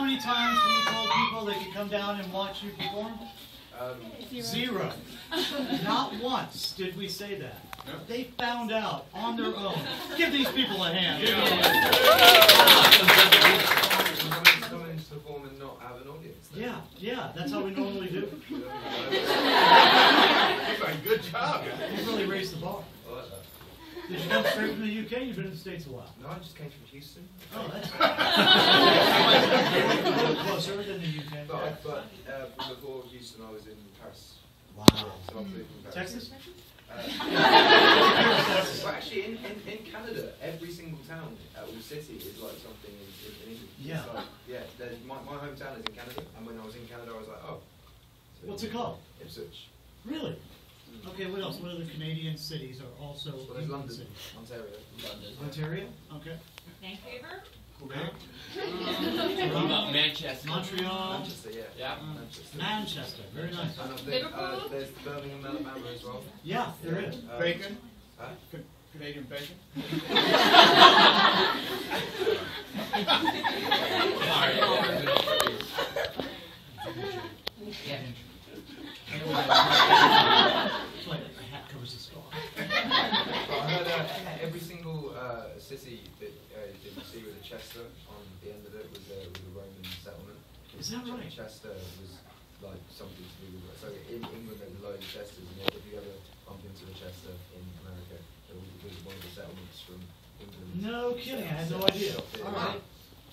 many times have you told people they could come down and watch you perform? Zero. Not once did we say that. No. They found out on their own. Give these people a hand. Come in to perform and not have an audience. Yeah, yeah, that's how we normally do. Good job. You really raised the bar. I like that. Did you come straight from the UK? You've been in the States a while. No, I just came from Houston. Oh, that's a little closer than the UK. But before Houston, I was in Paris. Wow. So I've lived in Paris. Texas? But actually, in Canada, every single town or city is like something in England. Yeah. Like, my hometown is in Canada, and when I was in Canada, I was like, oh. So what's it called? Ipswich. Really? Okay, what else? What other Canadian cities are also there's London, cities? Ontario. London. Ontario? Okay. Vancouver? Quebec? What about Manchester? Montreal? Manchester, Yeah. Manchester, very nice. And there's Birmingham, Alabama as well. Yeah, there is. Bacon? Huh? Canadian bacon? It's like a hat covers the skull. I heard every single city that you see with a Chester on the end of it was a Roman settlement. Is that right? Chester was like something to do with it. So in England there's a load of Chesters, and if you ever bump into a Chester in America, it was one of the settlements from England. No kidding, I had no idea. All right.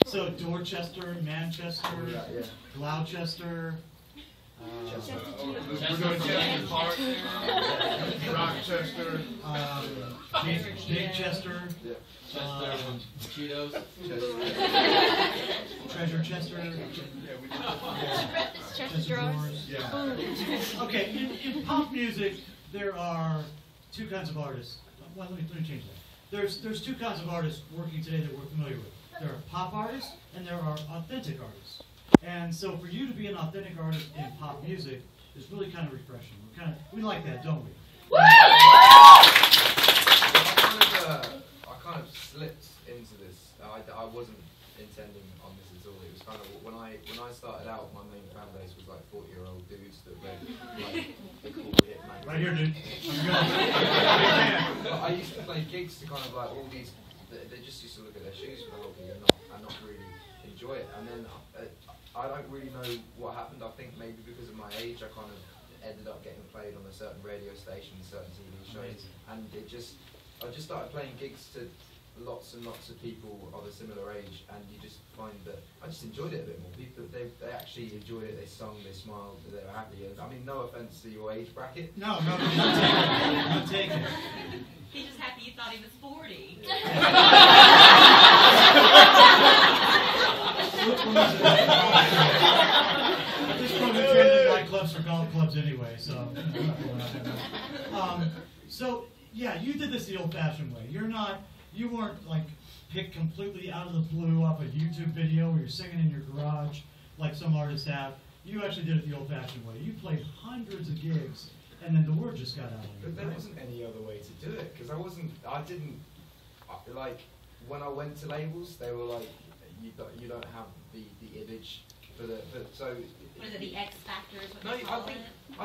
So Dorchester, Manchester, Gloucester. We're doing Chester Park, Rochester, Big Chester, Cheetos, Treasure Chester, Chester Drawers. Yeah. Okay, in pop music, there are two kinds of artists. Well, let me change that. There's two kinds of artists working today that we're familiar with. There are pop artists and there are authentic artists. And so for you to be an authentic artist in pop music is really kind of refreshing. We like that, don't we? I kind of slipped into this. I wasn't intending on this at all. It was kind of when I started out, my main fan base was like 40-year-old dudes that read like the cool hit magazines. Right here, dude. But I used to play gigs to kind of like all these. They just used to look at their shoes for the whole gig and not really enjoy it. And then I don't really know what happened. I think maybe because of my age, I kind of ended up getting played on a certain radio station, certain TV shows, and I just started playing gigs to lots and lots of people of a similar age, and you just find that I just enjoyed it a bit more. People, they actually enjoyed it. They sung, they smiled, they were happy. And I mean, no offense to your age bracket. No, not taking it. He's just happy you thought he was 40. Yeah. At this point, we traded nightclubs for golf clubs anyway, so. So yeah, you did this the old-fashioned way. You weren't like picked completely out of the blue off a YouTube video where you're singing in your garage like some artists have. You actually did it the old-fashioned way. You played hundreds of gigs, and then the word just got out of you. But there wasn't any other way to do it, because when I went to labels, they were like, you don't have the image so. What is it, the X Factor is what No, they call it? I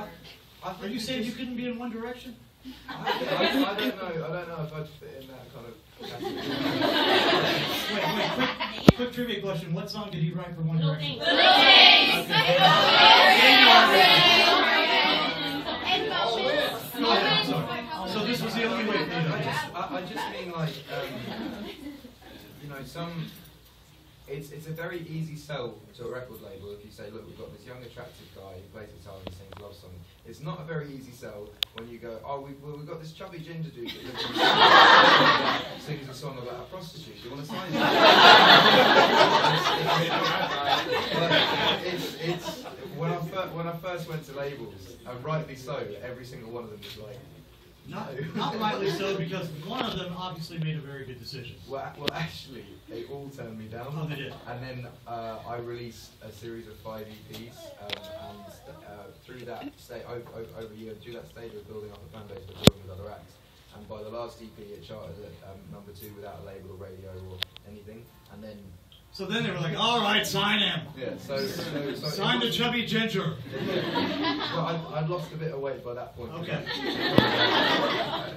think Are you saying you couldn't be in One Direction? I don't know if I'd fit in that kind of category. Wait, quick trivia question. What song did he write for One Direction? So this was the only way for you to I just mean like, it's a very easy sell to a record label if you say, look, we've got this young attractive guy who plays guitar and sings love songs. It's not a very easy sell when you go, oh, we've got this chubby ginger dude that sings a song about a prostitute. Do you want to sign him? It's when I first went to labels, and rightly so, every single one of them was like, Not rightly so, because one of them obviously made a very good decision. Well, actually, they all turned me down. Oh, they did. And then I released a series of 5 EPs, and through that stage, over a year, through that stage of building up a fan base, but building with other acts. And by the last EP, it charted at #2 without a label or radio or anything. And then So then they were like, all right, sign him. Yeah, so Sign the chubby ginger. Well, I'd lost a bit of weight by that point. Okay.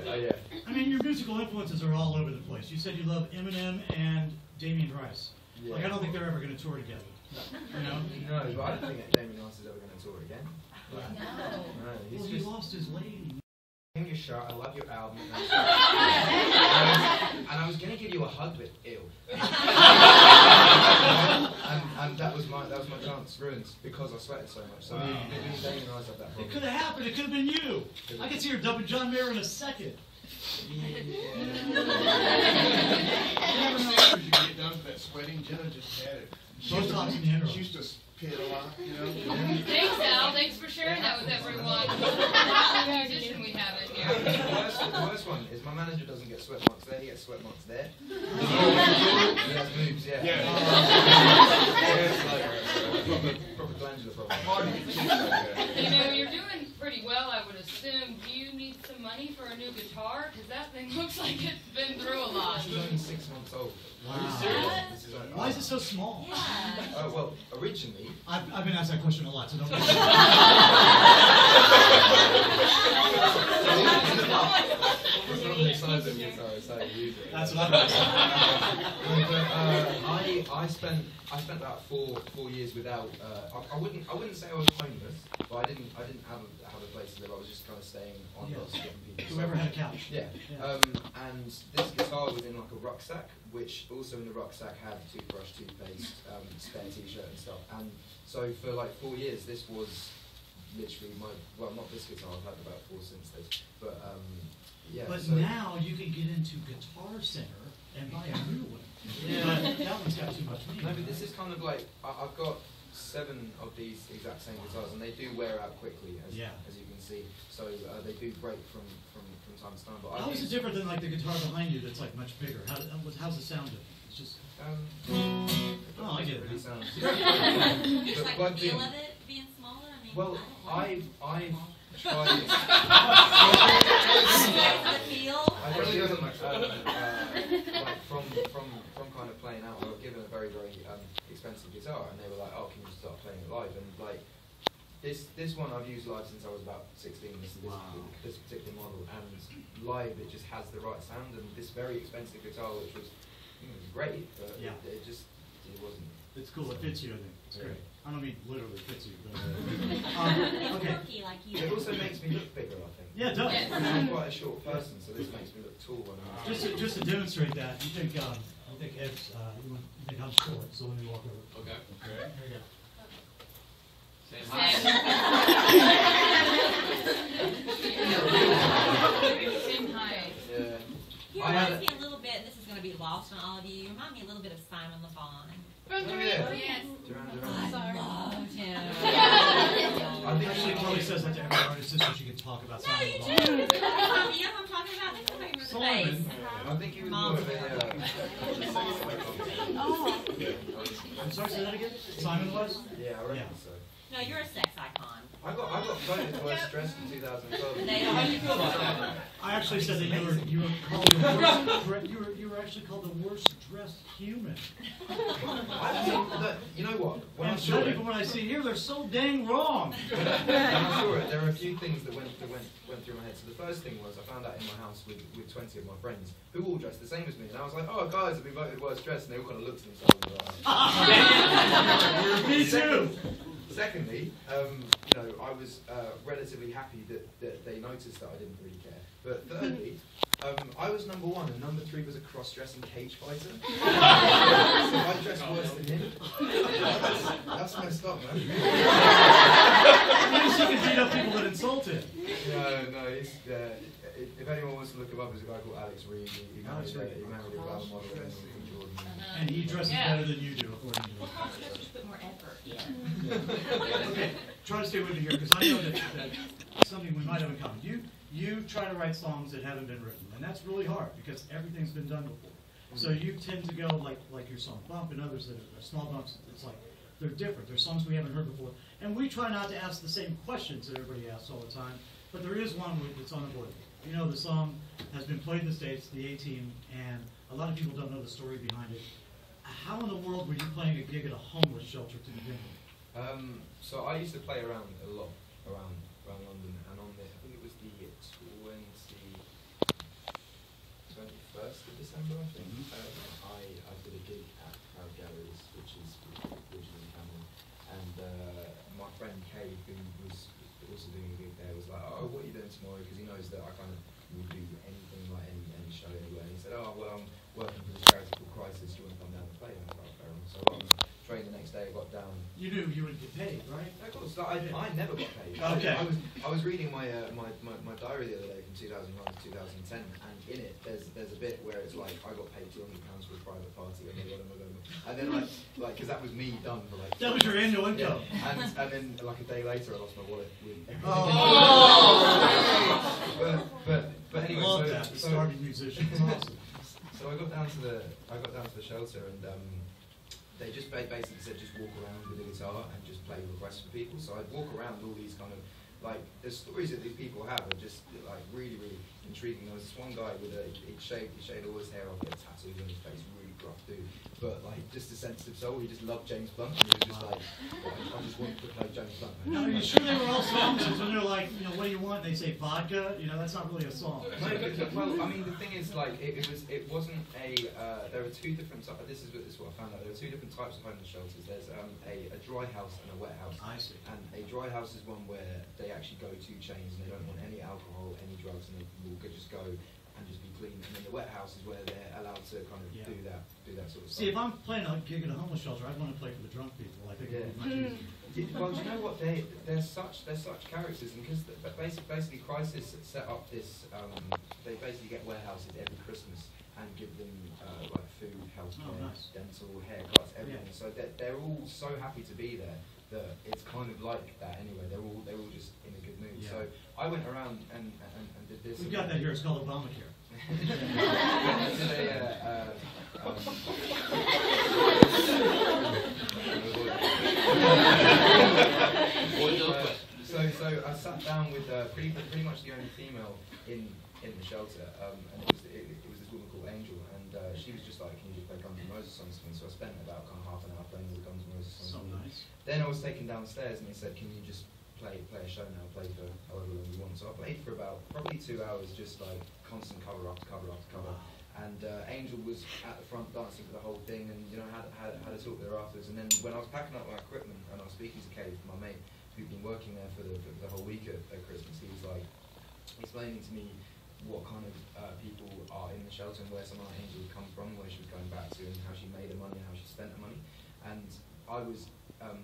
Yeah. I mean, your musical influences are all over the place. You said you love Eminem and Damien Rice. Yeah. Like, I don't think they're ever going to tour together. You know? No, but I don't think Damien Rice is ever going to tour again. No. No, he's Well, he just. lost his lady. Give your shot. I love your album. And I was gonna give you a hug, but ew. and that was my chance ruined because I sweated so much. So maybe Damien Rice had that It problem. could have happened. It could have been you. I could see her dubbing John Mayer in a second. You never know as you get done with that sweating. Jenna just had it. Botox in the interim. She used to spit a lot, you know. Thanks, Al. Thanks for sharing that with everyone. Musician we have in here. The worst one is my manager doesn't get sweat marks there, he gets sweat marks there. He has moves, yeah. It's like proper glandular problem. You know, you're doing pretty well, I would assume. Do you need some money for a new guitar? Because that thing looks like it's been through a lot. This is only 6 months old. Wow. Are you serious? This is only, Why is it so small? Yeah. well, originally, I've been asked that question a lot, so don't. it's not the size of the guitar, it's how you use it. That's what I spent about four years without. I wouldn't say I was homeless, but I didn't have a place to live. I was just kind of staying on Yeah. lots of different people. Whoever had a couch. Yeah. Yeah. And this guitar was in like a rucksack, which also in the rucksack had toothbrush, toothpaste, spare t-shirt and stuff. And so for like 4 years, this was literally not this guitar. I've had about 4 since this, but yeah. But so, now you can get into Guitar Center and buy a new one. Yeah. But that one's got too much meat. No, but this is kind of like I've got 7 of these exact same guitars, and they do wear out quickly, as you can see. So they do break from time to time. But How is it different than like the guitar behind you that's like much bigger? How's the sound different? It's just. Oh, I get it. Really sounds. You just But like plugged the feel in. of it being smaller? I mean, Well, I I've don't tried. like the feel. I really haven't like from kind of playing out. I was given a very expensive guitar, and they were like, "Oh, can you start playing it live?" And like this one I've used live since I was about 16. This particular model, and live it just has the right sound. And this very expensive guitar, which was great, but it wasn't. It's cool. It fits you, I think. It's great. I don't mean literally fits you, but. It's Okay. quirky like you. It also makes me look bigger, I think. Yeah, it does. I'm quite a short person, so this makes me look tall. When I'm Just to demonstrate that, you think Ed's, you think I'm short, so let me walk over. Okay. There you go. Same Same. height. Same height. yeah. He I had reminds me a little bit, and this is going to be lost on all of you, you remind me a little bit of Simon Le Bon. From Oh, Duran. yeah. Yes. Duran I Duran. loved him. I think Actually, Chloe says that to every artist just so she can talk about No, Simon you Le do. Bon. You know what I'm talking about? Next time you're in the Simon. face. I think he was more Mom's of a. I'm sorry, say that again? Simon was? Yeah, I reckon so. No, you're a sex icon. I got voted worst dressed in 2012. They are. How do you feel about that? I actually said that you were called the worst. You were actually called the worst dressed human. I think that, you know what? When I And saw judging it, from what I see here, they're so dang wrong. when I saw it, there are a few things that went through my head. So the first thing was I found out in my house with 20 of my friends who all dressed the same as me, and I was like, oh guys, I've been voted worst dressed, and they all kind of looked at themselves and Me too. Secondly, I was relatively happy that they noticed that I didn't really care. But thirdly, I was number 1 and number 3 was a cross-dressing cage fighter. So I dressed worse than him. That's messed up, man. At least he can beat up people that insult him. No, he's, if anyone wants to look him up, there's a guy called Alex Reed. He married a glamour model in Jordan. And he dresses better than you do, according to Well, him. Carl just put more effort in. Okay, try to stay with me here, because I know that something we might have in common. You try to write songs that haven't been written, and that's really hard, because everything's been done before. So you tend to go like your song Bump and others that are small bumps, it's like, they're different. They're songs we haven't heard before. And we try not to ask the same questions that everybody asks all the time, but there is one that's unavoidable. You know, the song has been played in the States, the A-Team, and a lot of people don't know the story behind it. how in the world were you playing a gig at a homeless shelter to begin with? So I used to play around a lot around London, and on the I think it was the 21st of December, I think. I did a gig at Crowd Galleries, which is in Camden, and my friend Kay, who was also doing a gig there, was like, "Oh, what are you doing tomorrow?" Because he knows that I kind of will do anything, like any show anywhere. And he said, "Oh, well, I'm working for this charity called Crisis. Do you want to come down and play?" And I was like, "Fair enough." So I was trained the next day. I got down. You knew you would get paid, right? Of course, I never got paid. Okay. I was reading my diary the other day from 2009 to 2010, and in it there's a bit where it's like I got paid £200 for a private party, and then like because that was me done for like. That was your annual income. Yeah. And then like a day later I lost my wallet with everything. Oh. But anyway, I love that. The starting musician. It's awesome. So I got down to the shelter, and they just basically said just walk around with a guitar and just play requests for people. So I'd walk around all these kind of like the stories that these people have are just like really intriguing. There was this one guy with he'd shaved all his hair off, he had tattoos on his face, really gruff dude, but like just a sensitive soul. He just loved James Blunt, and he was just like, I just wanted to play James Blunt. Now, are you sure they were all songs? Because when they're like, what do you want? They say vodka. That's not really a song. No, well, I mean, the thing is, like, it wasn't a. There are two different types. This is what I found out. There are two different types of homeless shelters. There's a dry house and a wet house. I see. And a dry house is one where they actually go to chains and they don't want any alcohol, any drugs, and they will just go and just be clean. And then the wet house is where they're allowed to kind of do that sort of stuff. See, if I'm playing a gig at a homeless shelter, I'd want to play for the drunk people. I think it would be much easier. Well, do you know what? They're such characters, and because basically Crisis set up this. They basically get warehouses every Christmas and give them like food, healthcare, nice. dental, haircuts, everything. Yeah. So they're all so happy to be there that it's kind of like that anyway. They're all just in a good mood. Yeah. So I went around and did this. We've got that here. It's called Obamacare. So I sat down with pretty much the only female in the shelter, and it was this woman called Angel, and she was just like, "Can you just play Guns N' Roses songs for me?" So I spent about kind of half an hour playing all the Guns N' Roses songs. So nice. Then I was taken downstairs, and he said, "Can you just play a show now? Play for however long you want." So I played for about probably 2 hours, just like constant cover after cover after cover. And Angel was at the front dancing for the whole thing, and had a talk with her afterwards. And then when I was packing up my equipment and I was speaking to Kay, my mate, who'd been working there for the whole week at Christmas, he was like explaining to me what kind of people are in the shelter and where someone like Angel would come from, where she was going back to, and how she made her money and how she spent her money. And I was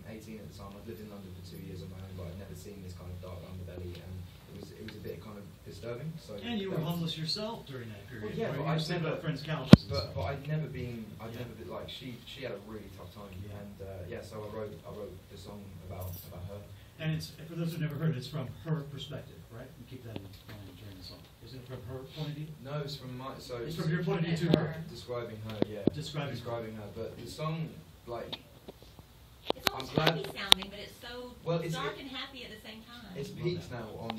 18 at the time. I'd lived in London for 2 years on my own, but I'd never seen this kind of dark underbelly, and it was a bit kind of disturbing. So and you were homeless yourself during that period. Well, yeah, but I'd slept at friends' couches. But I'd never been like she had a really tough time, and so I wrote the song about her. And it's, for those who've never heard it, it's from her perspective, right? And keep that in mind during the song. Is it from her point of view? No, it's from my. So it's from your point of view to her. Describing her, yeah. Describing her, but the song, like. It's almost happy sounding, but it's so dark and happy at the same time. It's peaked now on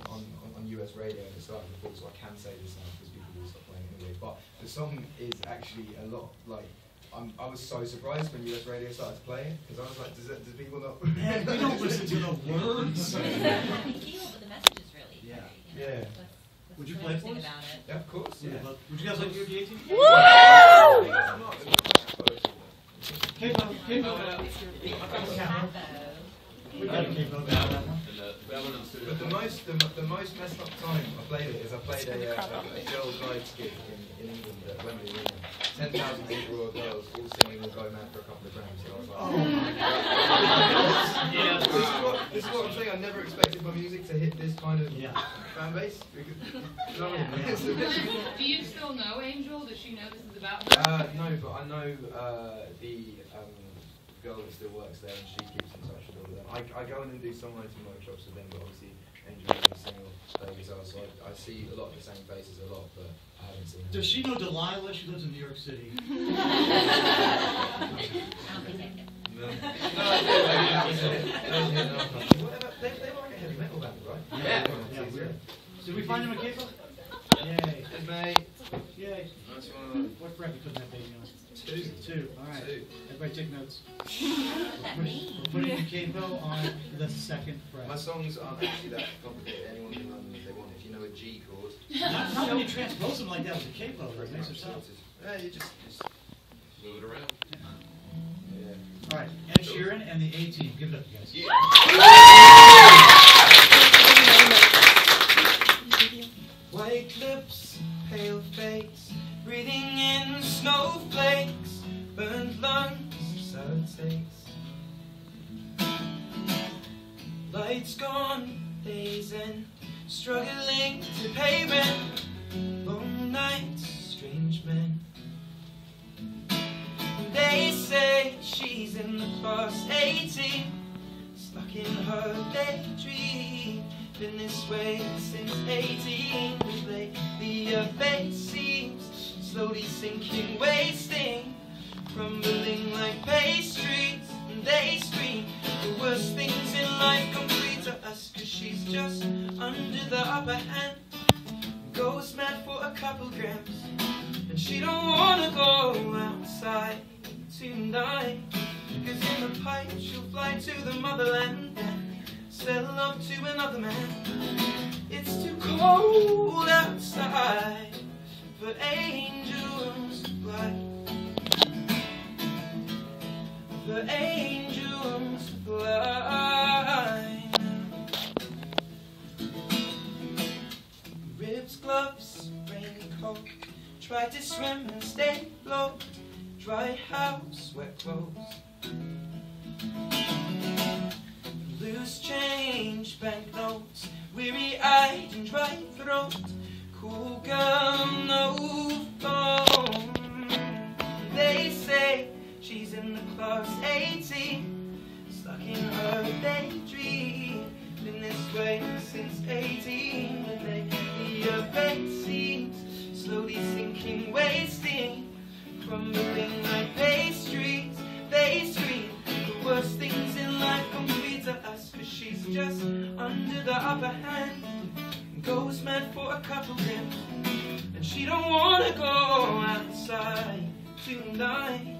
US radio, and it's starting to fall, so I can say this now because people will stop playing anyway. But the song is actually a lot like. I was so surprised when US radio started to play it, because I was like, do people not? Yeah, we don't listen to the words. I feel, but the message is really. Yeah. Would you play for us? About it. Yeah, of course. Yeah. Would you guys like to hear the 18? Woo! K-pop. We got a K-pop that one. But the most messed up time I played it is I played a girls' night gig in England at Wembley Arena. 10,000 people were girls all singing "We'll Go Mad" for a couple of grams. So I was like, oh my god. This is what I'm saying. I never expected my music to hit this kind of fan base. Because, Do you still know Angel? Does she know this is about her? No, but I know the girl that still works there, and she keeps in touch with all of them. I go in and do songwriting workshops with them, but obviously Angel is single, play guitar, so I see a lot of the same faces a lot, but I haven't seen her. Does she know Delilah? She lives in New York City. I don't think they can. No, I do. What about, they were like a heavy metal band, right? Yeah. Did we find him a K-pop? Yay. Hey, mate. Yay. Nice one. What bracket couldn't that baby on? Two. 2. All right. 2. Everybody take notes. What that mean? We're putting the capo on the second My fret. songs aren't actually that complicated. Anyone can learn them if they want. If you know a G chord. Not when you transpose them like that with the capo, it makes it sound. Yeah, you just Move it around. yeah. All right, Ed Sheeran and the A-Team. Give it up, you guys. White lips, pale face, breathing in snowflakes, burned lungs, sour taste. Lights gone, days end, struggling to pay rent, long nights, strange men. They say she's in the class 18, stuck in her daydream. Been this way since 18. The face seems slowly sinking, wasting, crumbling like pastries. And they scream the worst things in life come free to us, 'cause she's just under the upper hand. Goes mad for a couple grams, and she don't wanna go outside tonight, 'cause in the pipe she'll fly to the motherland and settle up to another man. It's too cold outside for angels to fly, for angels to fly. Ribs, gloves, rainy coat, tried to swim and stay afloat. Dry house, wet clothes, loose change, banknotes, weary-eyed and dry throat. Cool girl, no phone. They say she's in the class 18, stuck in her daydream. Been this way since 18. The face seems slowly sinking, wasting, crumbling like pastries. They scream the worst things in life come free to us, 'cause she's just under the upper hand. Goes mad for a couple grams, and she don't wanna go outside tonight,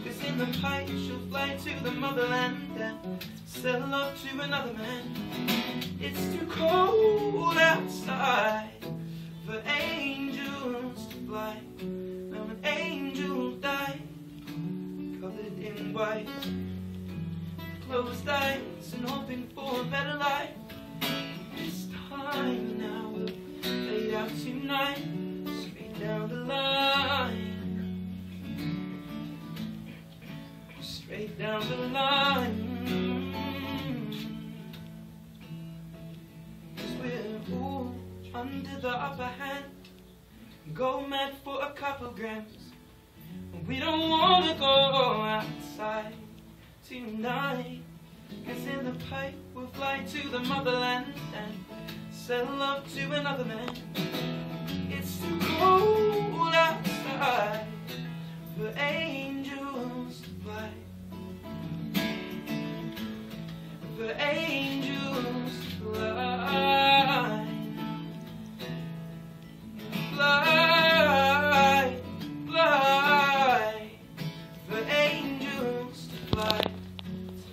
'cause in the pipe she'll fly to the motherland and settle up to another man. It's too cold outside for angels to fly. Now an angel died, covered in white, closed eyes and hoping for a better life. This time now we'll fade out tonight, straight down the line, straight down the line. 'Cause we're all under the upper hand, go mad for a couple grams. We don't wanna go outside tonight, 'cause in the pipe we'll fly to the motherland and settle up to another man. It's too cold outside for angels to fly, for angels to fly, fly, fly, for angels to fly, to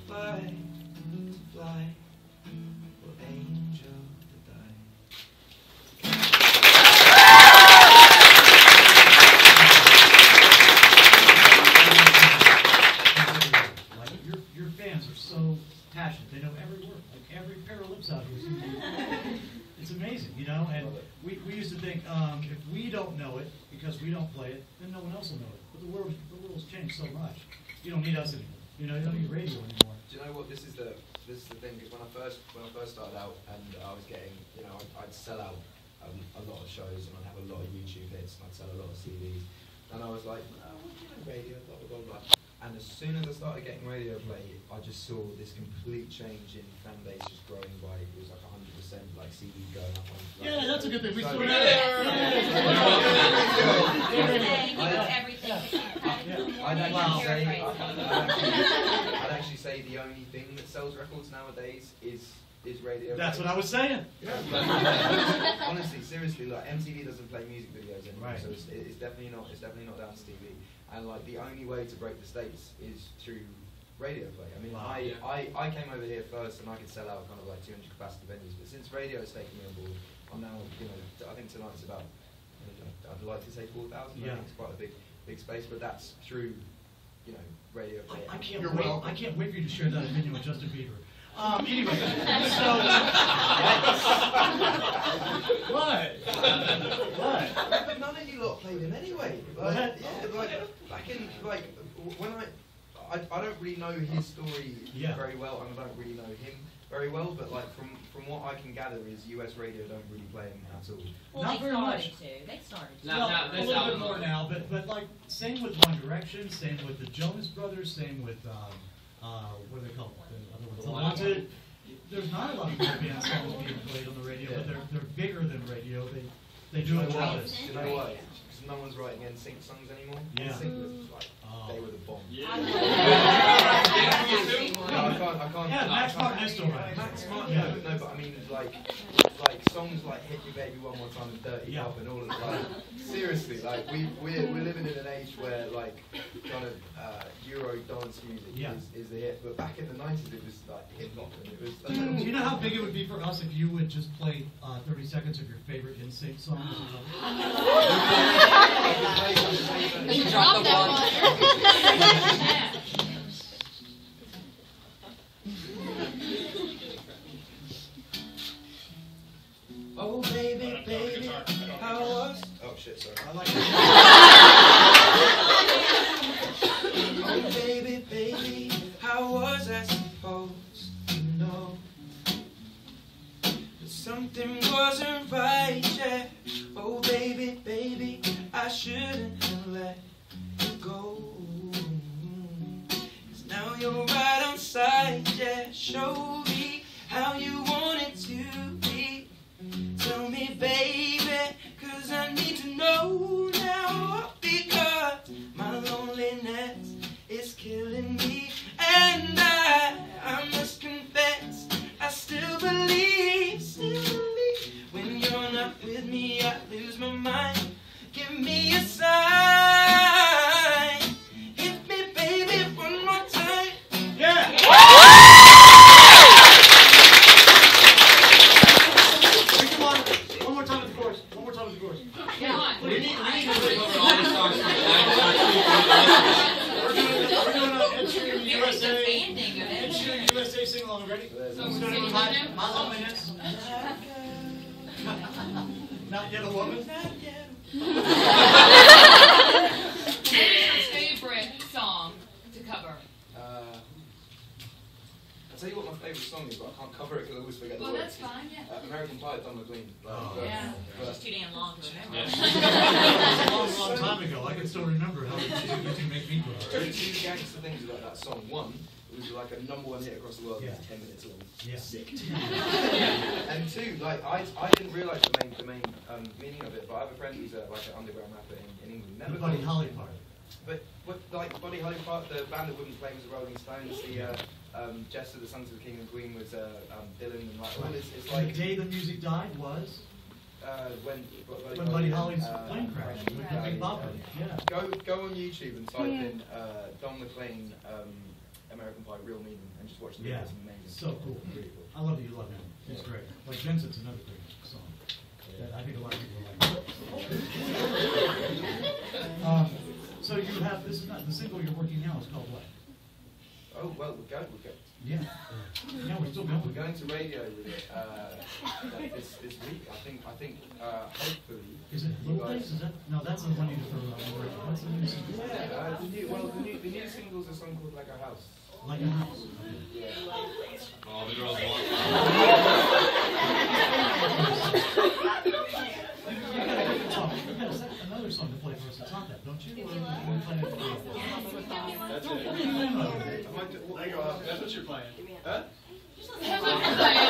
fly, to fly, for angel to die. Like your fans are so passionate. They know every word, like every pair of lips out here. It's amazing, you know. And we used to think if we don't know it because we don't play it, then no one else will know it. But the world's changed so much. You don't need us anymore. You know, you don't need radio anymore. Do you know what? This is the thing. Because when I first started out, and I was getting, you know, I'd sell out a lot of shows, and I'd have a lot of YouTube hits, and I'd sell a lot of CDs, and I was like, oh, you know, radio, blah blah blah blah. And as soon as I started getting radio play, I just saw this complete change in fan base just growing by. It was like 100%, like CDs going up on. Like, Yeah, that's a good thing. We so- saw Everything. I'd actually say the only thing that sells records nowadays is radio. That's what I was saying. Yeah. Honestly, seriously, like MTV doesn't play music videos anymore, Right. so it's definitely not down to TV. and like the only way to break the States is through radio play. I mean, Wow. I came over here first, and I could sell out kind of like 200 capacity venues. But since radio's taken me on board, I'm now, you know, I think tonight's about, I'd like to say 4,000. Yeah. I think it's quite a big space, but that's through, you know, radio play. I can't You're wait. welcome. I can't wait for you to share that opinion with Justin Bieber. Anyway, so what? But none of you lot played him anyway. Like, What? yeah, like back in like when I don't really know his story Yeah. very well, and I don't really know him very well. But like from what I can gather, is US radio don't really play him at all. Well, Not they very started much. to. They started to. No, Well, no, a this little bit album- more now, but like same with One Direction, same with the Jonas Brothers, same with what are they called? The other ones, The Wanted. There's not a lot of big band songs being played on the radio, but they're bigger than radio. They do it Do justice. you know why? Because no one's writing NSYNC songs anymore. Yeah. NSYNC was like they were the bomb. Yeah. No, I can't. Yeah, Max Martin is still right. Max Martin, Yeah. no, but I mean, like songs like "Hit Me Baby One More Time" and "Dirty Yeah. Pop" and all of like seriously, like we're living in an age where like kind of Euro dance music Yeah. is the hit, but back in the '90s it was like hip hop, and it was. Do you know how big it would be for us if you would just play 30 seconds of your favorite NSYNC songs? You dropped that one. Yeah. Oh baby, baby, how was? Oh shit, sorry. I like Oh baby, baby, how was I supposed to know that something wasn't right? Yeah. Oh baby, baby, I shouldn't have let you go. 'Cause now you're right on side. Yeah, show me how you want it to be. Tell me, baby, 'cause I need to know now, because my loneliness is killing me, and I must confess, I still believe, when you're not with me, I lose my mind. Give me a sign, hit me, baby, one more time. Yeah! Come on, one more time with the chorus. One more time with the chorus. Come on. We need Cover all the songs from We're doing Ed Sheeran There was a USA. banding of Ed it. Sheeran USA sing along. Ready? So Let's we're do it. singing My that now? loneliness. Not yet a woman. What's your favorite song to cover? I'll tell you what my favourite song is, but I can't cover it because I always forget the Well, words. that's fine, yeah. American Pie, Don McLean. Yeah. It's too damn long to remember. It was a long time ago. I can still remember how you can make me cry. Two gangster things about that song. One, it was like a #1 hit across the world. Yeah. It was 10 minutes long. Yeah. Sick. And two, like I didn't realise the main meaning of it, but I have a friend who's like an underground rapper in England. The Never Buddy thought- Holly part. But like Buddy Holly part, the band that wouldn't play was the Rolling Stones. The Jester, the Sons of the King and Queen was Dylan, and like all this. It's The like day the music died was when Buddy Holly's plane crashed with the Big Bopper. Yeah. Go on YouTube and type in Don McLean American Pie Real Meaning and just watch the video. Yeah. It's amazing. So cool. Really cool. I love that you love him. He's great. Like Vincent's another great song that I think a lot of people like. So you have, this is not, the single you're working now is called what? Oh well, we're going. Yeah. Yeah, we're still We're going. going to radio with it like this week. I think hopefully. Is it Little Things? Is that? No, that's the one you do for That's the new single. Yeah, the new single's a song called Like a House. Like a House. Yeah. All the girls want. You got a different song. You got another song to play for us. It's not that, don't you? Or you play it for That's it. That's what you're playing. Huh? That's what you're saying.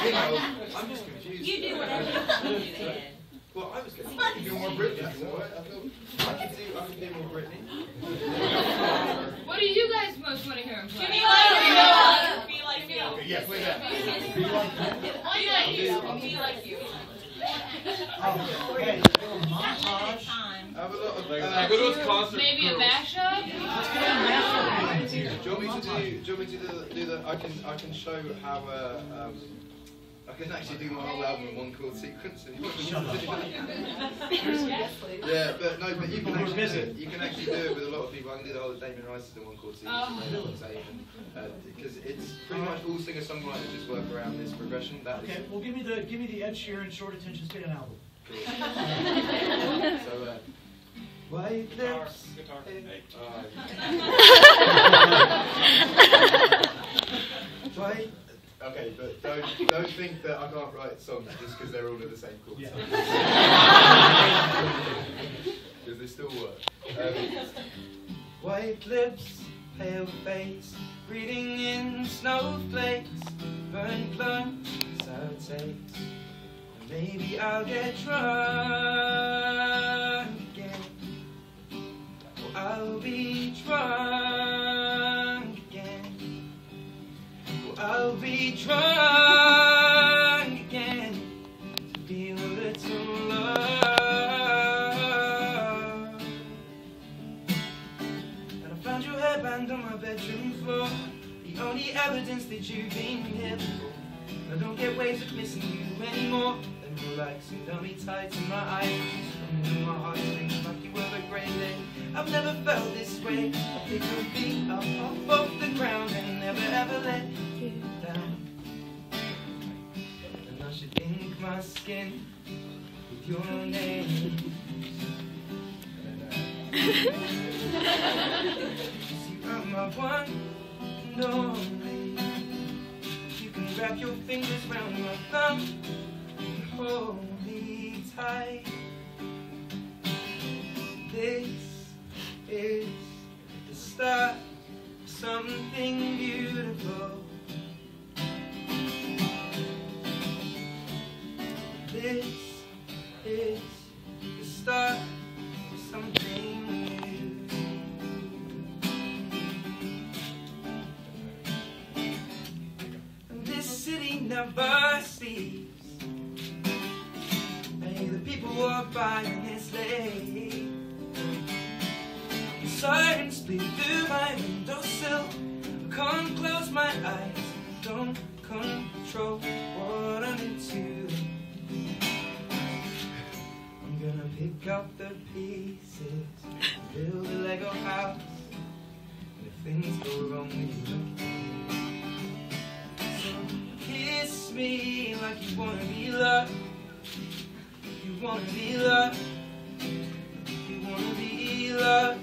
You know, I'm just confused. You do whatever you want to do then. Well, I was going to do more Britney. If you want. I could do more Britney. What do you guys most want to hear him play? Be like you. Yeah, play that. Be like you. Be like you. Oh, okay. Montage. I have a lot of Go to his concert. Maybe a mashup? Let's get a mashup band here. Do you want me to do the? I can show how. I can actually do my whole album in one chord sequence. If you want to do that. Yeah, but you can actually do it with a lot of people. I can do the whole Damien Rice in one chord sequence. Because it's pretty much all singer-songwriters just work around this progression. Okay, well give me the Ed Sheeran short attention span album. Cool. So, white lips. Guitar. White. Okay, but don't think that I can't write songs just because they're all in the same chord. Yeah. Because they still work. White lips, pale face, breathing in snowflakes, burning clones, sour taste. And maybe I'll get drunk again. Or I'll be drunk again. Or I'll be drunk again. To feel a little love. And I found your hairband on my bedroom floor. The only evidence that you've been here before. I don't get waves of missing you anymore. Then relaxing, dummy tight in my eyes. Coming in my heartstrings like you were a great day. I've never felt this way. I pick your feet up off the ground and never ever let you down. And I should ink my skin with your name. See, I'm my one and only. You can wrap your fingers round my thumb and hold me tight. This is the start of something beautiful. This is the start of something new. And this city never sleeps. Hey, the people walk by and it's late. The sirens bleed through my windowsill. I can't close my eyes. Don't control what I'm into. I'm gonna pick up the pieces, build a Lego house. And if things go wrong, we look at me. So kiss me like you wanna be loved. You wanna be loved. You wanna be loved.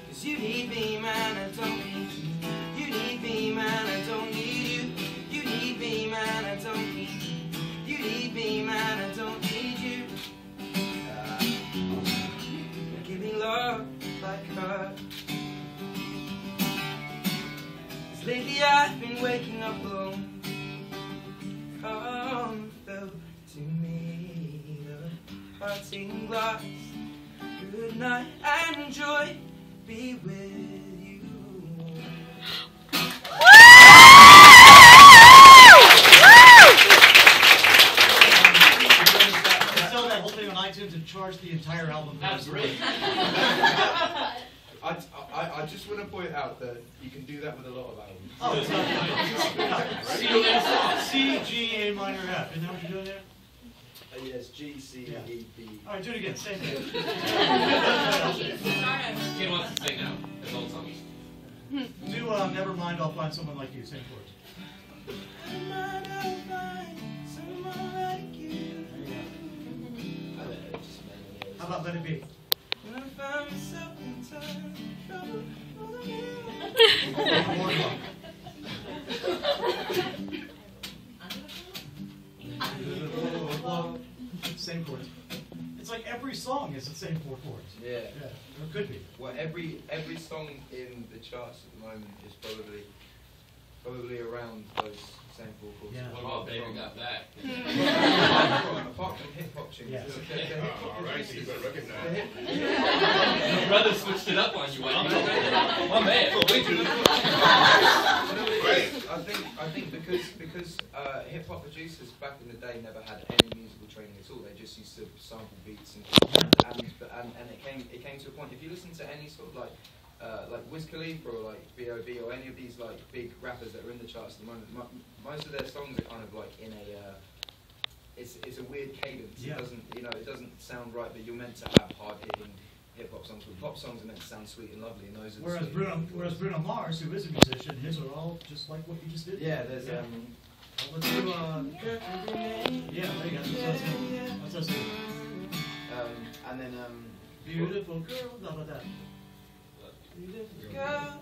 'Cause you need me, man, I don't need you. You need me, man, I don't need you. You need me, man, I don't need you. You need me, man, I don't need you. Give me love like her. 'Cause lately I've been waking up alone. Come fell to me, the parting glass. Good night and joy be with you. Sell that whole thing on iTunes and charge the entire album. That's great. I just want to point out that you can do that with a lot of albums. Oh, it's not C, G, A minor, F. Isn't that what you're doing there? Yes, G, C, Yeah. E, B. All right, do it again. Same thing. Kid wants to sing now. His old songs. Do Never Mind, I'll Find Someone Like You. Same chords. Never mind, I'll find someone like you. How about Let It Be? When I find myself in time, trouble, Same chords. It's like every song is the same four chords. Yeah. Yeah, or it could be. Well, every song in the charts at the moment is probably around those same four chords. Yeah. What about Baby Got Back? Apart from hip hop tunes. Yes. Alright, so you better recognize. Your brother switched it up on you. My man. I I think because hip hop producers back in the day never had any musical training at all. They just used to sample beats and it came to a point. If you listen to any sort of like Wiz Khalifa or like B.O.B. or any of these like big rappers that are in the charts at the moment, most of their songs are kind of like in a it's a weird cadence. Yeah. It doesn't sound right. But you're meant to have hard hitting hip hop songs. But pop songs are meant to sound sweet and lovely, and those are Whereas Bruno Mars, who is a musician, his are all just like what you just did. Yeah, there's let's do yeah, there you go. That's us. And then Beautiful girl. How about that? Beautiful girls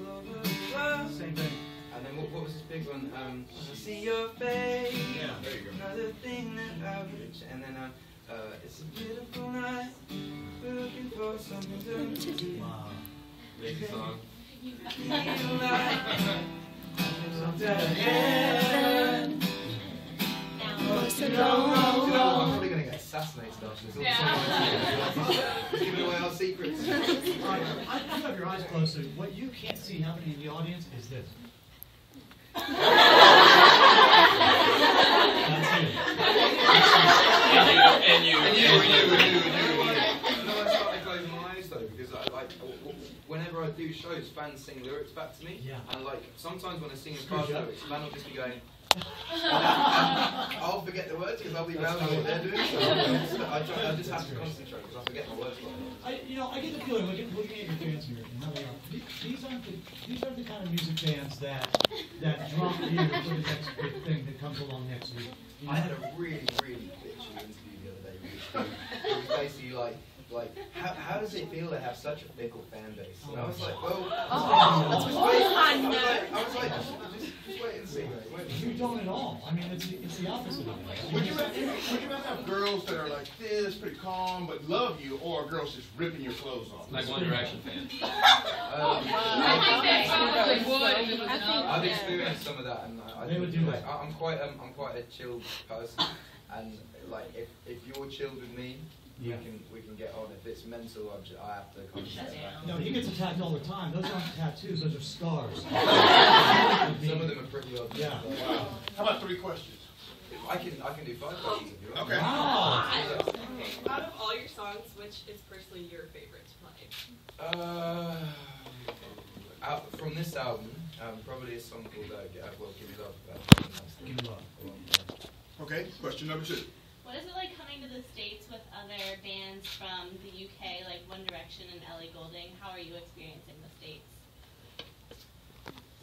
all over the world. Same thing. and then what was this big one? I see your face. Yeah, there you go. Another thing that I wish. And then it's a beautiful night. We're looking for something to do. Wow. Lazy song. I'm probably going to get assassinated after this. Just giving away our secrets. All right, you have your eyes closed, so what you can't see happening in the audience is this. That's it. And you. No, I started closing my eyes though, because whenever I do shows, fans sing lyrics back to me. Yeah. And like sometimes when I sing in fast lyrics, fan will just be going. I'll forget the words because I'll be mouthing what they're doing. So I just have to concentrate because I forget my words. I get the feeling looking at your fans here and how they are. These aren't the kind of music fans that drop you for the next big thing that comes along next week. You know? I had a really bitchy interview the other day. It was basically like how does it feel to have such a fickle fan base? And I was like, well, I was like, just wait and see. You don't at all. I mean, it's the opposite of that. Would you rather have girls that are like this, pretty calm, but love you, or girls just ripping your clothes off? Like One Direction fans. I think they probably would if it was an I've experienced some of that, and They would do like, that. I'm quite a chilled person, and like if you're chilled with me, Yeah. we can get on. If it's mental, I have to kind of step back. No, he gets attacked all the time. Those aren't tattoos, those are scars. Some of them are pretty odd. Yeah. Wow. How about 3 questions? I can do 5 questions if you want. Okay. Wow. Out of all your songs, which is personally your favorite to play? From this album, probably a song called Give Me Love. Give Me Love. Okay, question number 2. What is it like coming to the States with other bands from the UK, like One Direction and Ellie Goulding? How are you experiencing the States?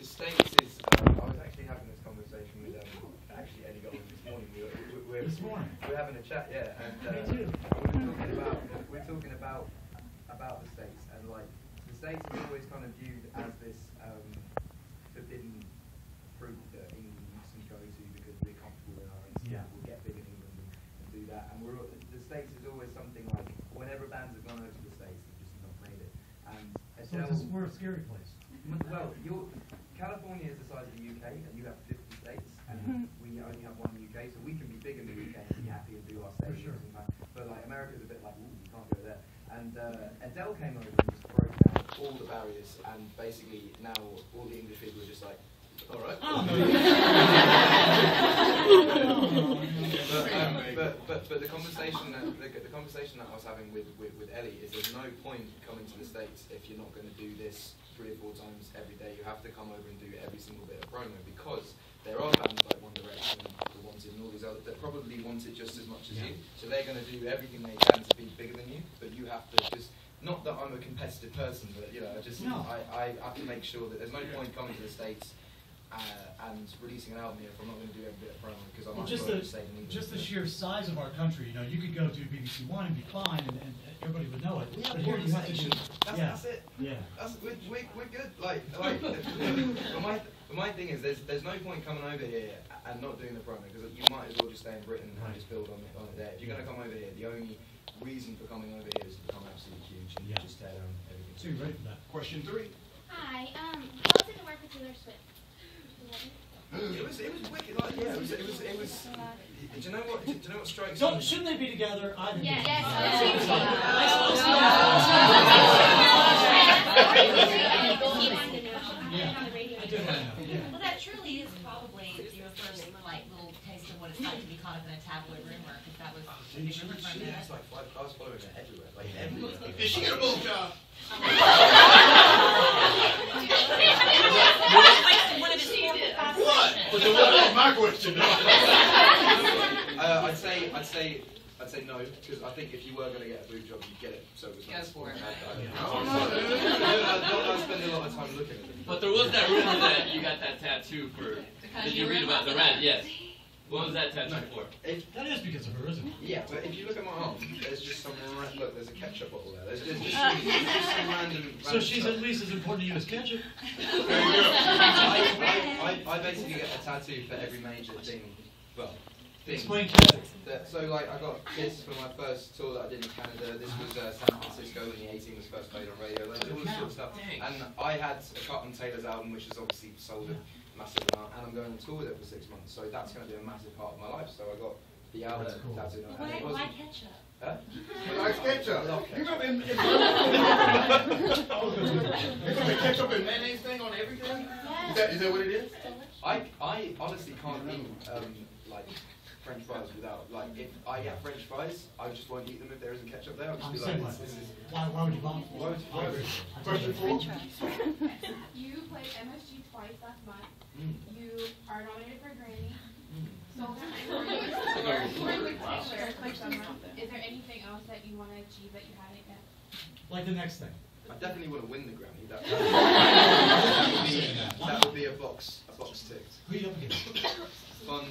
The States is. I was actually having this conversation with Ellie Goulding this morning. We're having a chat, yeah, and we're talking about the States, and like the States is always kind of viewed as this forbidden fruit that England used to go to because we're comfortable in our own skin. Yeah. We'll get big in England and do that, and the States is always something like whenever bands have gone over to the States, they've just not made it. And Adele, We're a scary place. well, California is the size of the UK, and you have 50 states, and we only have one UK, so we can be big in the UK and be happy and do our For stadiums. sure. But like America's a bit like, ooh, you can't go there. And Adele came over and just broke down all the barriers, and basically now all the English people are just like, all right. But the conversation that I was having with Ellie is there's no point coming to the States if you're not going to do this 3 or 4 times every day. You have to come over and do every single bit of promo, because there are bands like One Direction and The Wanted and all these others that probably want it just as much as you. So they're going to do everything they can to be bigger than you, but you have to just. Not that I'm a competitive person, but I have to make sure that there's no point coming to the States and releasing an album here if I'm not going to do every bit of promo, because I might as well just stay in England. Just the sheer size of our country, you could go to BBC One and be fine, and everybody would know it. But here you have to do. That's it. Yeah. We're good. But my thing is, there's no point coming over here and not doing the promo, because you might as well just stay in Britain and just build on it there. If you're going to come over here, the only reason for coming over here is to become absolutely huge and just tear down everything. So you're ready for that. Question 3. Hi, how was it to work with Taylor Swift? It was wicked. Like, yeah, it was. Do you know what strikes me? Shouldn't they be together? I think. Yes. Yeah. on the radio. I do want to know. Yeah. Well, that truly is probably your first like little taste of what it's like to be caught up in a tabloid rumor. If that was She has like 5 cars following her everywhere, like everywhere. Did she get a blowjob? One of his four What? But that wasn't my question. I'd say no, because I think if you were going to get a boob job, you'd get it. So it was nice. Go for it. I spend a lot of time looking at them. But there was that rumor that you got that tattoo for. Did you read about the rat? Yes. What was that tattoo for? That is because of her, isn't it? Yeah, but if you look at my arm, there's just some look. There's a ketchup bottle there. There's just some random. So she's at least as important to you as ketchup. I basically get a tattoo for every major thing. Well. Explain ketchup. So like I got this for my first tour that I did in Canada. This was San Francisco when the 18 was first played on radio. Like, all this sort of stuff. And I had a cut on Taylor's album, which has obviously sold a massive amount, and I'm going on tour with it for 6 months. So that's going to be a massive part of my life. So I got the album tattooed on it. Why ketchup? Huh? I like ketchup. I love You ketchup. remember ketchup and mayonnaise thing on everything? Is that what it is? I honestly can't eat like French fries without, like, if I get French fries, I just won't eat them if there isn't ketchup there. I'll just I'm be the same like, way. this is. Why would you vomit? Question 4. You played MSG twice last month. Mm. You are nominated for a Grammy. Mm. So touring with Taylor for summer, is there anything else that you want to achieve that you haven't yet? Like the next thing. I definitely want to win the Grammy. That That would be a box ticked. Who are you up against? Fun,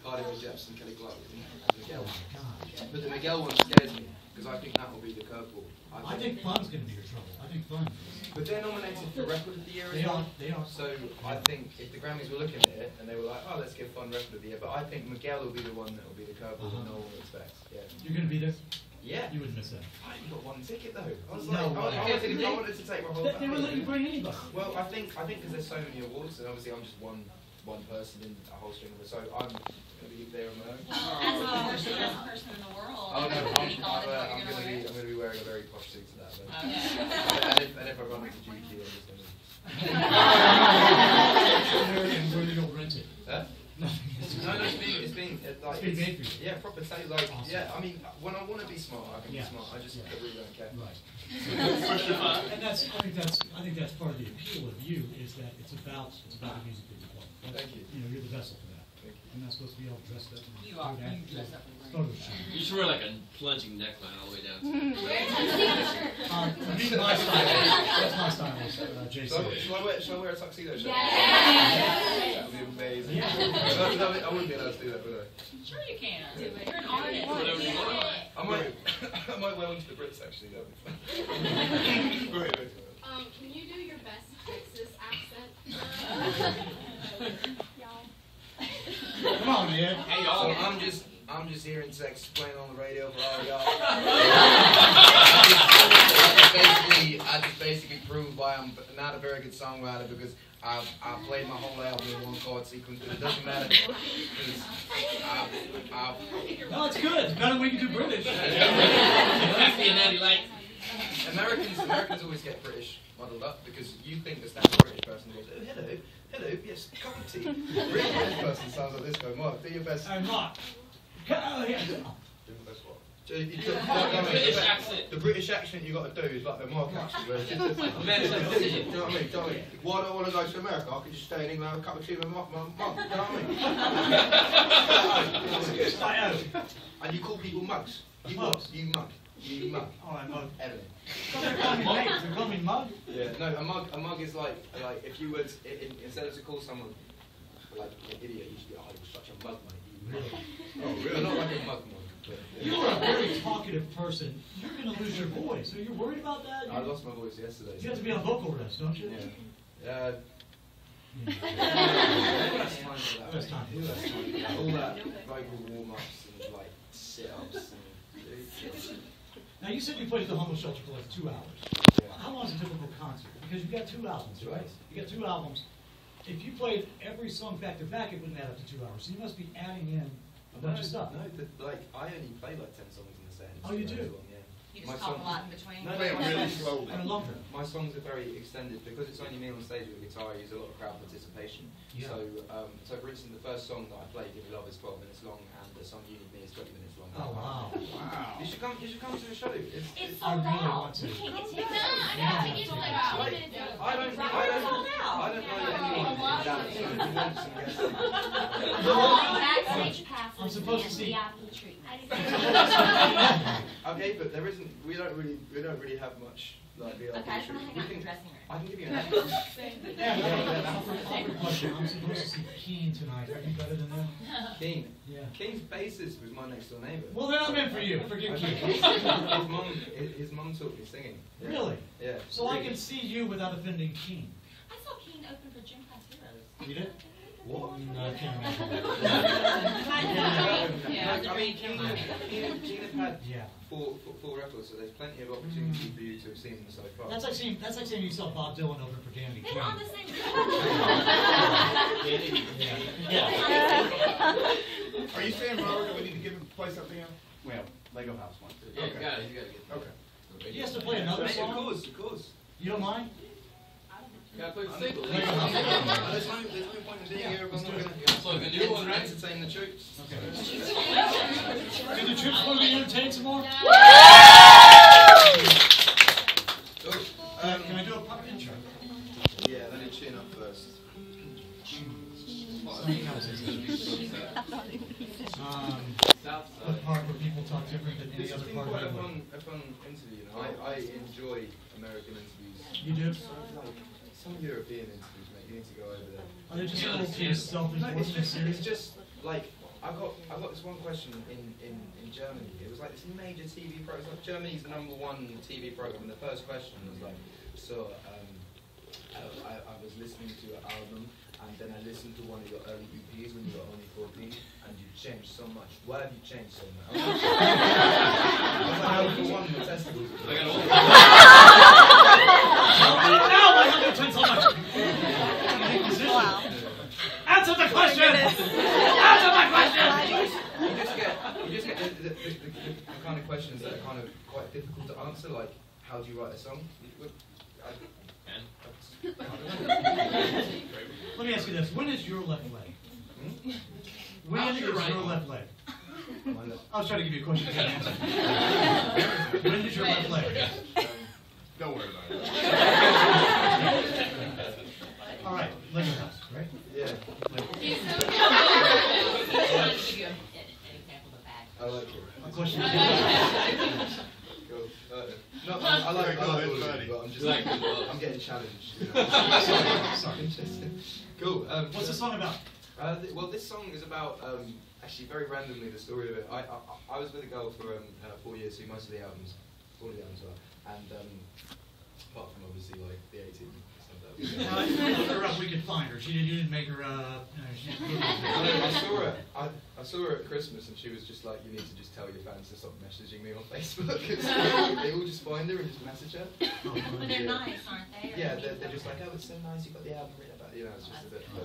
Cardio Jeps and Kelly Clark and Miguel. Oh my God. But the Miguel one scares me, because I think that will be the curveball. I think Fun's going to be your trouble. I think Fun. But they're nominated for Record of the Year as They well. are. They are. So I think if the Grammys were looking at it and they were like, oh, let's give Fun Record of the Year, but I think Miguel will be the one that will be the curveball that no one will expect. Yeah. You're going to be there? Yeah. You wouldn't miss that. I only got one ticket though. I was No like, way. I wanted to take my whole They were letting you bring anybody. Well, I think because there's so many awards, and obviously I'm just one person in a whole string of them, so I'm going to be there on my own. As the best person in the world. Oh no, What do you call it? What I'm you're going gonna to be wearing a very posh suit to that. But Okay. and if I run into GQ, I'm just going to. And where you don't rent it. Huh? No, No, it's been like It's been made for you. Yeah, proper tape. Like Awesome. yeah, I mean, when I want to be smart, I can Yeah. be smart. I just Yeah. really don't care. Right. And I think that's part of the appeal of you is that it's about the music that you play. Thank you. You know, you're the vessel for that. Thank you. I'm not supposed to be all dressed up. And You are. do that. You dress up in Photo shoot. You should wear like a plunging neckline all the way down. I mean, my style. That's my style. JC. Shall I wear a tuxedo? Shall I? That would be amazing. Yeah. I wouldn't be allowed to do that, would I? Sure you can. Do it. You're an artist. Whatever you want. I might wear one to the Brits actually. That would be fun. Go ahead. Can you do your best Texas accent? Y'all. Come on, man. Hey, So y'all. I'm just hearing Tex playing on the radio for all y'all. I just basically prove why I'm not a very good songwriter because I've played my whole album in one chord sequence, but it doesn't matter because No, it's good. It's better when you can do British. Happy and Natty Light. Americans always get British muddled up because you think the standard British person goes, oh, hello, yes, cup of tea. The real British person sounds like this, go, Mark, do your best. I'm not. Come on here. Do your best what? British accent. The British accent you got to do is like the Mark accent. Where it's just, do you know Man, what I mean? Why do I want to go to America? I can just stay in England and have a cup of tea with my mum. Do you know what I mean? And you call people mugs. You mug. You mug. You mug. Oh, I'm mug. Everything. They call me mug. Yeah. No, a mug is like if you would instead of to call someone like an idiot, you should be, oh, you're such a mug, mate. Really? Oh, really? Not like a mug. But, You are a very talkative person. You're going to lose your voice. Are you worried about that? I lost my voice yesterday. You have to be on vocal rest, don't you? Yeah. Who has time for that? Who has time? Who has time for that? All that vocal warm-ups and like sit-ups and. Now, you said you played at the homeless shelter for like 2 hours. Yeah. How long is a typical concert? Because you've got 2 albums, Two right? hours. You got 2 albums. If you played every song back to back, it wouldn't add up to 2 hours. So you must be adding in a bunch of stuff. No, like I only play like 10 songs in the set. Oh, you do? Yeah. You My just talk a song- lot in between. No, Play it my really songs- slowly. And a long term. My songs are very extended because it's only me on stage with a guitar. I use a lot of crowd participation. Yeah. So for instance, the first song that I played, "Give Me Love," is 12 minutes long, and the song "You Need Me" is 20 minutes long. Oh wow. Wow. You should come. You should come to the show. It's I sold really out. want to. You can't get No, tickets. I know, I think it's like about Like, 2 minutes. I don't know anyone in Dallas who wants some guests. Backstage passes I'm supposed to and see- VIP treatment. Okay, but there isn't. We don't really have much like the Okay, I just want to hang out in the dressing room. I can give you an address. Awkward question. I'm supposed to see Keen tonight. Are you better than them? Keen. Yeah. Keen's bassist was my next door neighbour. Well, then I'm in for you. Forget Keen. His mum taught me singing. Yeah. Really? Yeah. So I can see you without offending Keen. I saw Keen open for Gym Class Heroes. You did? What? No, I can't imagine. I mean, Keen have had Yeah. four records, so there's plenty of opportunity for you to have seen them so far. That's like saying you saw Bob Dylan open for Danny They Kaye. were on the same Yeah. Are you saying, Robert, that we need to play something else? Well, Lego House wants to. Yeah, you got it. You got to get. Okay. He has to play another Of song? course, of course. You don't mind? You got to play the single. Lego House. There's no point in being here if I'm not going So the new one, right? entertain the troops. Okay. Did the troops want to be entertained some more? Cool. Can I do a proper intro? Yeah, let me tune up first. South The side. part where people talk different than any This has other been part quite of a England. fun interview. You know, I enjoy American interviews. You do? Some European interviews, mate. You need to go over there. Are they just Yeah, a little too yeah. self-important and serious? It's just like I got this one question in Germany. It was like this major TV program. Like Germany's the #1 TV program. And the first question was like, so I was listening to your album, and then I listened to one of your early EPs when you were only 14, and you changed so much. Why have you changed so much? I was like, for one, the testicles. I got old. Now I have to attend so much. Wow. Answer the question! Answer my question! You just get the kind of questions that are kind of quite difficult to answer, like how do you write a song? Let me ask you this. When is your left leg? When How's is your your right one? left leg? I was trying to give you a question. You can't answer. When is your left leg? Don't worry about it. All right, Lego House, right? Yeah, He's so good. He's trying to give you an example of that. I like it. A question. Cool. No, I like all of it, but I'm just Like, I'm getting challenged. You know? Sorry. Cool. What's the song about? Well, this song is about actually very randomly the story of it. I was with a girl for 4 years, who most of the albums, all of the albums are, and apart from obviously like the 18 stuff that was. Look her up. We could find her. You didn't make her. I saw her at Christmas, and she was just like, "You need to just tell your fans to stop messaging me on Facebook." They all just find her and just message her. But they're nice, aren't they? Yeah, they're just like, "Oh, it's so nice. You got the album written about." You know, it's just a bit. I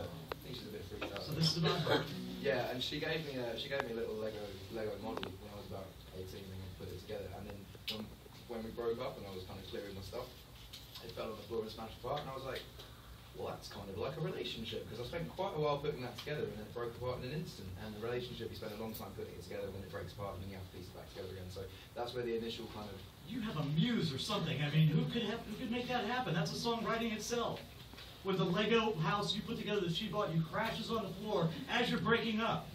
think she's a bit freaked out. So this is about her. Yeah, and she gave me a little Lego model when I was about 18, and I put it together. And then when we broke up, and I was kind of clearing my stuff, it fell on the floor and smashed apart. And I was like, well, that's kind of like a relationship, because I spent quite a while putting that together, and then it broke apart in an instant. And the relationship, you spend a long time putting it together, when it breaks apart, and then you have to piece it back together again. So that's where the initial kind of. You have a muse or something. I mean, who could make that happen? That's a songwriting itself. With the Lego house you put together that she bought, you crashes on the floor as you're breaking up.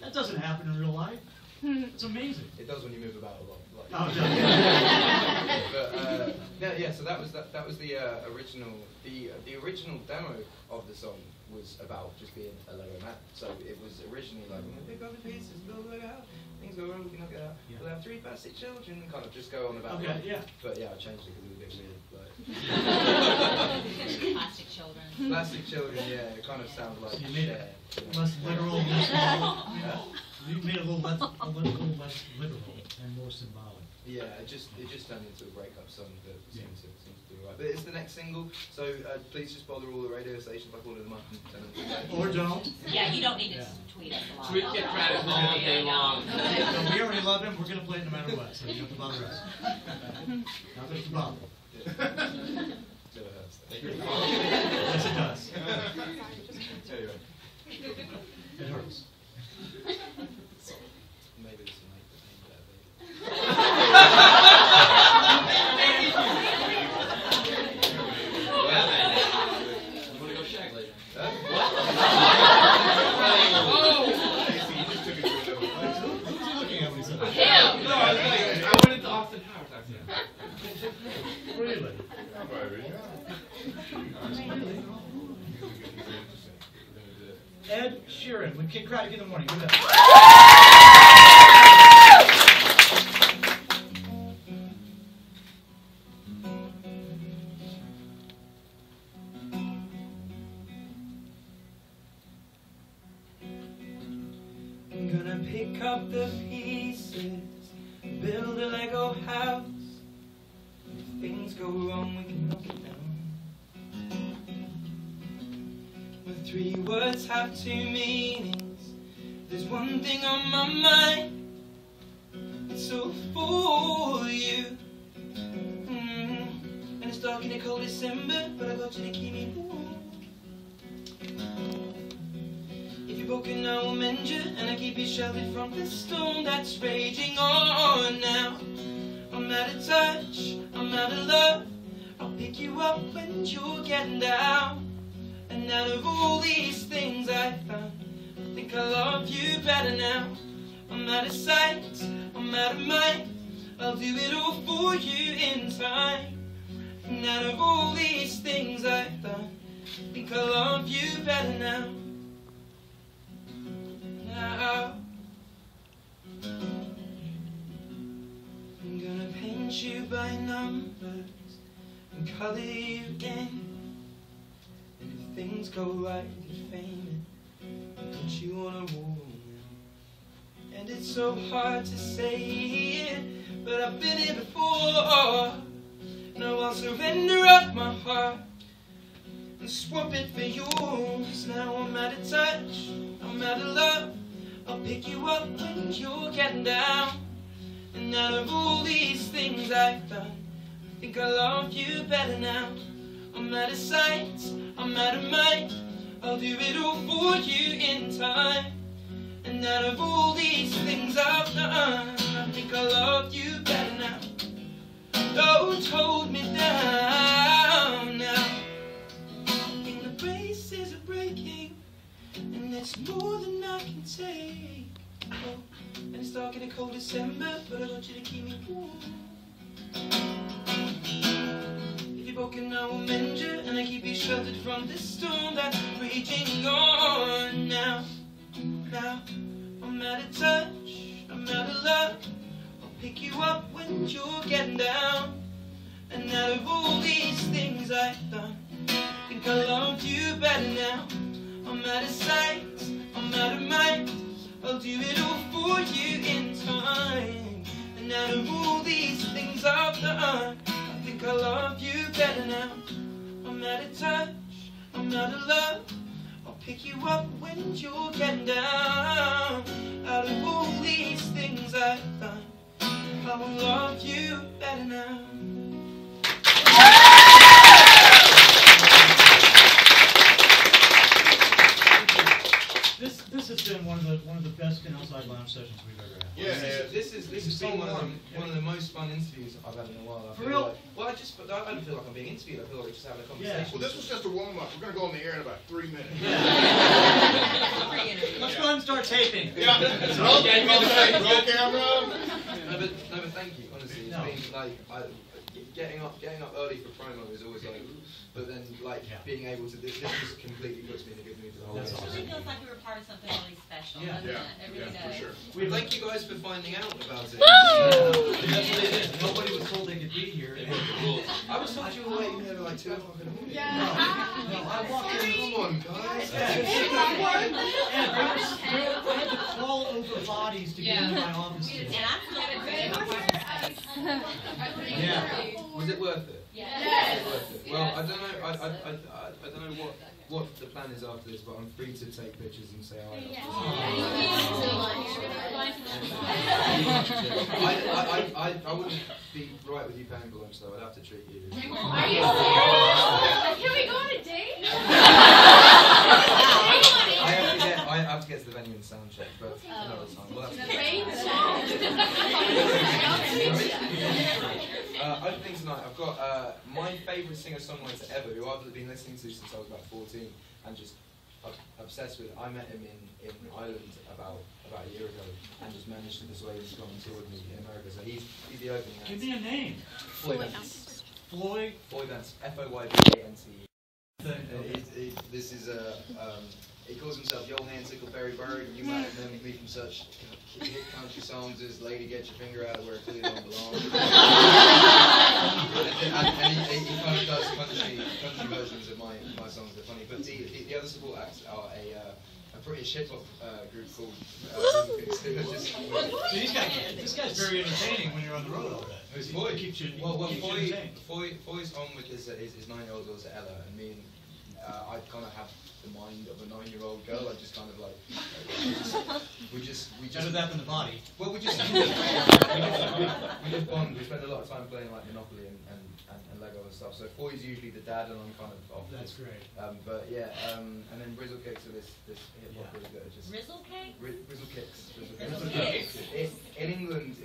That doesn't happen in real life. It's amazing. It does when you move about a lot. Like, Oh, yeah. But yeah. So that was the original. The original demo of the song was about just being a Lego man. So it was originally like, when we pick up the pieces, build a Lego house, things go wrong, we can knock it out. Yeah. We'll have 3 plastic children, kind of just go on about. Okay, yeah. But yeah, I changed it because it was a bit weird. Like. Plastic children. Plastic children, yeah, it kind of sounds like So you made it share, you know. less literal, less symbolic. You made it a little less literal and more symbolic. Yeah, it just turned into a breakup song that seems to do right. But it's the next single, so please just bother all the radio stations by calling them up and tell them to play. Or don't. Yeah, you don't need to tweet us a lot. Tweet get credit all day long. No, we already love him. We're going to play it no matter what, so you don't have to bother us. Not that it's a bother. Never hurts. Yes, it does. Anyway. It hurts. Maybe this will make the pain better. You want to go shag later? Casey, you just took it to a level. Who's he looking at when he said that? Him! No, I went into Austin Powers accident. Really? Ed Sheeran with Kid Craddock in the morning. Give it up. I'm gonna pick up the pieces, build a Lego house. If things go wrong, we can knock it down. When 3 words have 2 meanings, there's one thing on my mind. It's all for you. And it's dark in a cold December, but I got you to keep me warm. If you're broken, I will mend you, and I keep you sheltered from the storm that's raging on now. I'm out of touch, I'm out of love. I'll pick you up when you're getting down. And out of all these things I've found, I think I love you better now. I'm out of sight, I'm out of mind. I'll do it all for you in time. And out of all these things I've done, I think I love you better now. Now I'm gonna paint you by numbers and color you in. And if things go right, you're famous, put you on a wall now. And it's so hard to say it, but I've been here before. Now I'll surrender up my heart and swap it for yours. Now I'm out of touch, I'm out of love. I'll pick you up when you're getting down. And out of all these things I've done, I think I love you better now. I'm out of sight, I'm out of mind. I'll do it all for you in time. And out of all these things I've done, I think I love you better now. Don't hold me down now. And the braces are breaking, and it's more than I can take. Oh, and it's dark in a cold December, but I want you to keep me warm. If you're broken, I will mend you, and I keep you sheltered from this storm that's raging on now. Now, I'm out of touch, I'm out of love. I'll pick you up when you're getting down. And out of all these things I've done, I think I love you better now. I'm out of sight, I'm out of mind. I'll do it all for you in time. And out of all these things I've done, I think I love you better now. I'm out of touch, I'm out of love. I'll pick you up when you're getting down. Out of all these things I've done, I will love you better now. This has been one of the best outside lounge sessions we've ever had. Yeah, This has been one of the most fun interviews I've had in a while. I For feel real? like, well, I don't feel like I'm being interviewed. I feel like we're just having a conversation. Yeah. Well, this was just a warm up. We're going to go on the air in about 3 minutes. Let's go ahead and start taping. Yeah. Roll camera. No, but thank you. Honestly, it's been like getting up early for promo is always like, but then like being able to this just completely puts me in a good mood for the whole That's day. awesome. It feels like we were part of something really special, Yeah. doesn't it? It really For does. sure. Well, thank you guys for finding out about it. That's what it is. Nobody was told they could be here. I was told you were waiting here at like 2 o'clock in the morning. No, I walked in. Come on, guys. And I had to crawl over bodies to get into my office. And I'm Yeah. Was it worth it? Yes. Was it worth it? Well, I don't know. I don't know what the plan is after this, but I'm free to take pictures and say hi. I wouldn't be right with you paying for lunch though. I'd have to treat you. Are you serious? Can we go on a date? I have to get to the venue and sound check, but another time. We'll have to other things tonight. I've got my favourite singer-songwriter ever, who I've been listening to since I was about 14, and just obsessed with. I met him in Ireland about a year ago, and just managed to persuade him to come and tour with me in America. So he's the opening act. Give me a name. Floyd Vance. Floyd. Floyd Vance. F-O-Y-V-A-N-C-E. This is a. He calls himself Yo Hands Huckleberry Bird, and you might have known me from such hit country songs as Lady Get Your Finger Out of Where It Clearly Don't Belong. and he kind of does country versions of my songs. They're funny. But the other support acts are a British hip-hop group called This guy's very entertaining when you're on the road all day. Who's Foy? Keeps you Foy's on with his 9-year-old daughter Ella, and me and I kind of have the mind of a 9-year-old girl. I just kind of like we just better that than the body. Well, we just bond. We spend a lot of time playing like Monopoly and Lego and stuff. So Foy's usually the dad, and I'm kind of off. That's great. But yeah, and then Brizzle Kicks are this hip hop group that are just Rizzle cake? Brizzle Kicks. Brizzle Kicks. In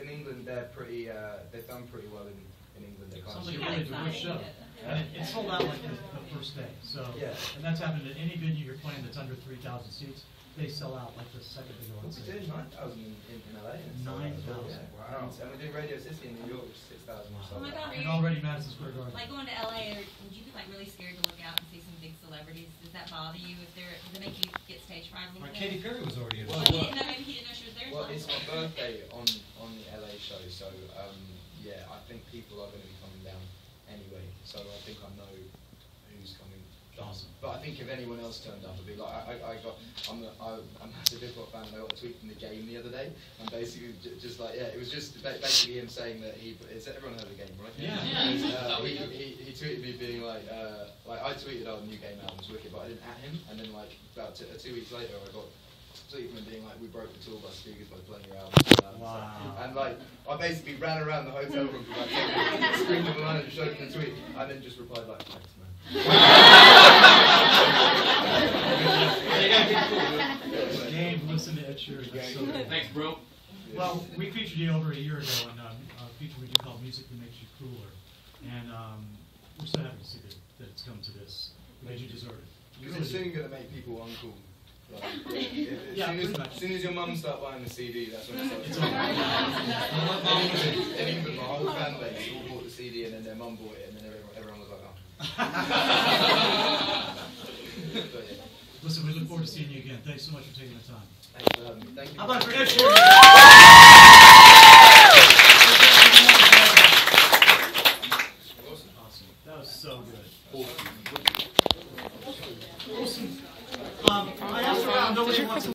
England, they're pretty. They've done pretty well in England. They Sounds like a really diverse show. And it sold out like the first day. So, yeah. And that's happened at any venue you're playing that's under 3,000 seats. They sell out like the second they go on We stage. did 9,000 in LA. 9,000. Wow. And we did Radio City in New York, which is 6,000 or so. Oh my God. And already Madison Square Garden. Like going to LA, would you be like really scared to look out and see some big celebrities? Does that bother you? Does it make you get stage fright a little bit? Katy Perry was already in Well, it. maybe he didn't know she was there. Well, it's my birthday on the LA show, so yeah, I think people are going to be coming down anyway. So I think I know who's coming. Awesome. But I think if anyone else turned up, it'd be like I'm a massive hip hop fan. And I got a tweet from the game the other day, and basically just like it was just basically him saying that everyone heard the game, right? Yeah. He tweeted me being like I tweeted our new game album's wicked, but I didn't at him, and then like about 2 weeks later I got tweet from him being like, we broke the tour bus speakers by playing your album. Wow. And like, I basically ran around the hotel room for like 10 minutes, screamed at the line and showed him the tweet, and then just replied like, thanks man. Game, listen to Ed Sheeran. That's so good. Thanks, bro. Well, we featured you over a year ago on a feature we do called Music That Makes You Cooler. And we're so happy to see that it's come to this, because you deserve it. Because it's soon going to make people uncool. Like, as soon as your mum starts buying the CD, that's when it starts. In England, my whole fan base all bought the CD, and then their mum bought it, and then everyone was like, oh. But, yeah. Listen, we look forward to seeing you again. Thanks so much for taking the time. Thanks for having me. Thank you. How about for Ed Sheeran? Awesome. That was so good. Awesome. I asked around, nobody wants to